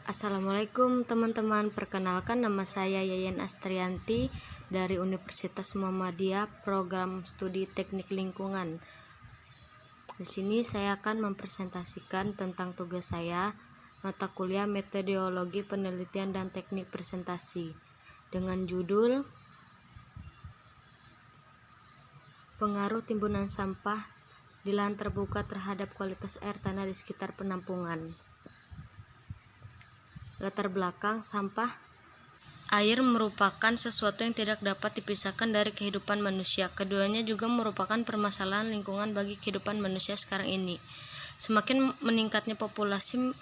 Assalamualaikum teman-teman, perkenalkan nama saya Yayan Astrianti dari Universitas Muhammadiyah, program studi Teknik Lingkungan. Di sini saya akan mempresentasikan tentang tugas saya, mata kuliah Metodologi Penelitian dan Teknik Presentasi, dengan judul Pengaruh Timbunan Sampah di Lahan Terbuka terhadap Kualitas Air Tanah di Sekitar Penampungan. Latar belakang sampah. Air merupakan sesuatu yang tidak dapat dipisahkan dari kehidupan manusia. Keduanya juga merupakan permasalahan lingkungan bagi kehidupan manusia sekarang ini. Semakin meningkatnya populasi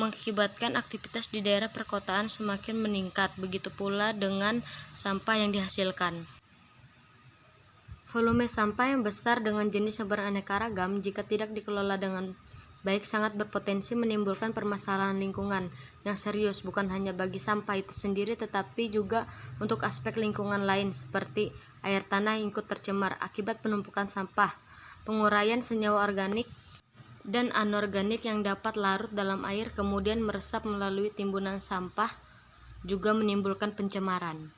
mengakibatkan aktivitas di daerah perkotaan semakin meningkat. Begitu pula dengan sampah yang dihasilkan. Volume sampah yang besar dengan jenis yang beraneka ragam jika tidak dikelola dengan baik sangat berpotensi menimbulkan permasalahan lingkungan yang serius, bukan hanya bagi sampah itu sendiri tetapi juga untuk aspek lingkungan lain seperti air tanah yang ikut tercemar akibat penumpukan sampah, penguraian senyawa organik dan anorganik yang dapat larut dalam air kemudian meresap melalui timbunan sampah juga menimbulkan pencemaran.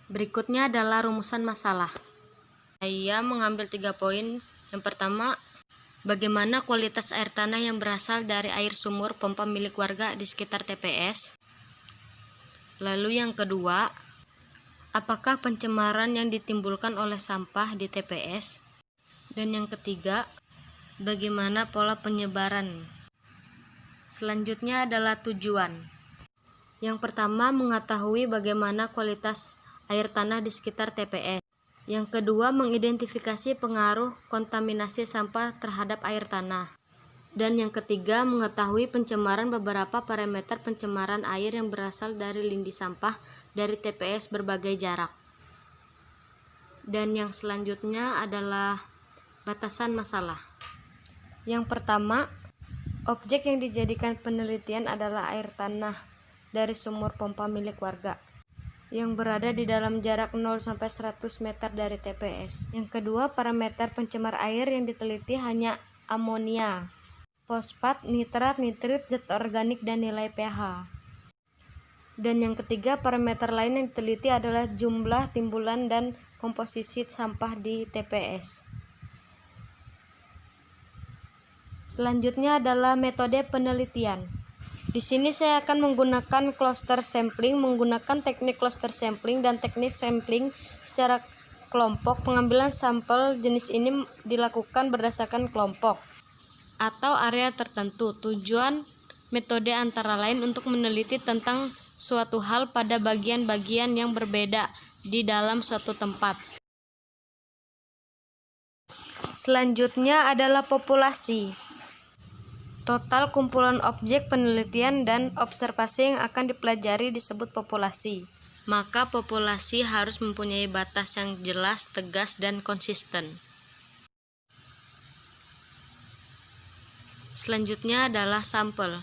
Berikutnya adalah rumusan masalah. Saya mengambil 3 poin. Yang pertama, bagaimana kualitas air tanah yang berasal dari air sumur pompa milik warga di sekitar TPS. Lalu yang kedua, apakah pencemaran yang ditimbulkan oleh sampah di TPS? Dan yang ketiga, bagaimana pola penyebaran? Selanjutnya adalah tujuan. Yang pertama, mengetahui bagaimana kualitas air tanah di sekitar TPS. Yang kedua, mengidentifikasi pengaruh kontaminasi sampah terhadap air tanah. Dan yang ketiga, mengetahui pencemaran beberapa parameter pencemaran air yang berasal dari lindi sampah dari TPS berbagai jarak. Dan yang selanjutnya adalah batasan masalah. Yang pertama, objek yang dijadikan penelitian adalah air tanah dari sumur pompa milik warga yang berada di dalam jarak 0-100 meter dari TPS. Yang kedua, parameter pencemar air yang diteliti hanya amonia, fosfat, nitrat, nitrit, zat organik, dan nilai pH. Dan yang ketiga, parameter lain yang diteliti adalah jumlah timbulan dan komposisi sampah di TPS. Selanjutnya adalah metode penelitian. Di sini saya akan menggunakan cluster sampling, menggunakan teknik cluster sampling dan teknik sampling secara kelompok. Pengambilan sampel jenis ini dilakukan berdasarkan kelompok atau area tertentu. Tujuan metode antara lain untuk meneliti tentang suatu hal pada bagian-bagian yang berbeda di dalam suatu tempat. Selanjutnya adalah populasi. Total kumpulan objek penelitian dan observasi yang akan dipelajari disebut populasi. Maka populasi harus mempunyai batas yang jelas, tegas, dan konsisten. Selanjutnya adalah sampel.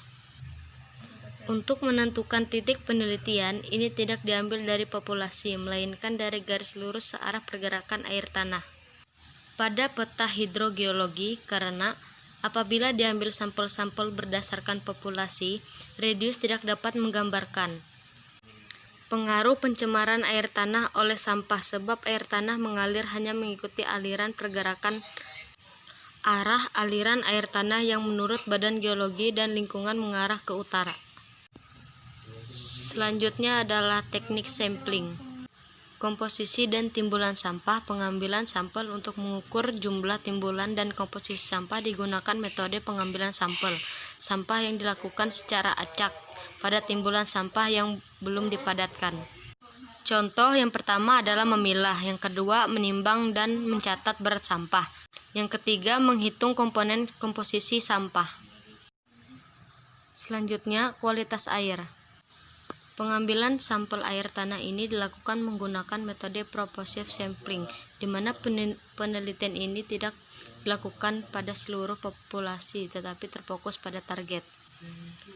Untuk menentukan titik penelitian, ini tidak diambil dari populasi, melainkan dari garis lurus searah pergerakan air tanah pada peta hidrogeologi, karena apabila diambil sampel-sampel berdasarkan populasi, radius tidak dapat menggambarkan pengaruh pencemaran air tanah oleh sampah sebab air tanah mengalir hanya mengikuti aliran pergerakan arah aliran air tanah yang menurut Badan Geologi dan Lingkungan mengarah ke utara. Selanjutnya adalah teknik sampling. Komposisi dan timbulan sampah. Pengambilan sampel untuk mengukur jumlah timbulan dan komposisi sampah digunakan metode pengambilan sampel sampah yang dilakukan secara acak pada timbulan sampah yang belum dipadatkan. Contoh yang pertama adalah memilah, yang kedua menimbang dan mencatat berat sampah, yang ketiga menghitung komponen komposisi sampah. Selanjutnya, kualitas air. Pengambilan sampel air tanah ini dilakukan menggunakan metode proportive sampling, di mana penelitian ini tidak dilakukan pada seluruh populasi tetapi terfokus pada target.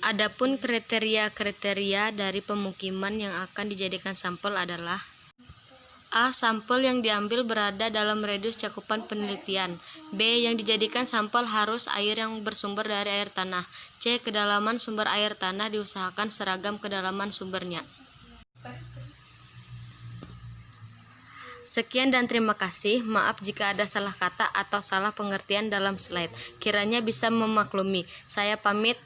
Adapun kriteria-kriteria dari pemukiman yang akan dijadikan sampel adalah A. Sampel yang diambil berada dalam radius cakupan penelitian. B. Yang dijadikan sampel harus air yang bersumber dari air tanah. C. Kedalaman sumber air tanah diusahakan seragam kedalaman sumbernya. Sekian dan terima kasih. Maaf jika ada salah kata atau salah pengertian dalam slide. Kiranya bisa memaklumi. Saya pamit.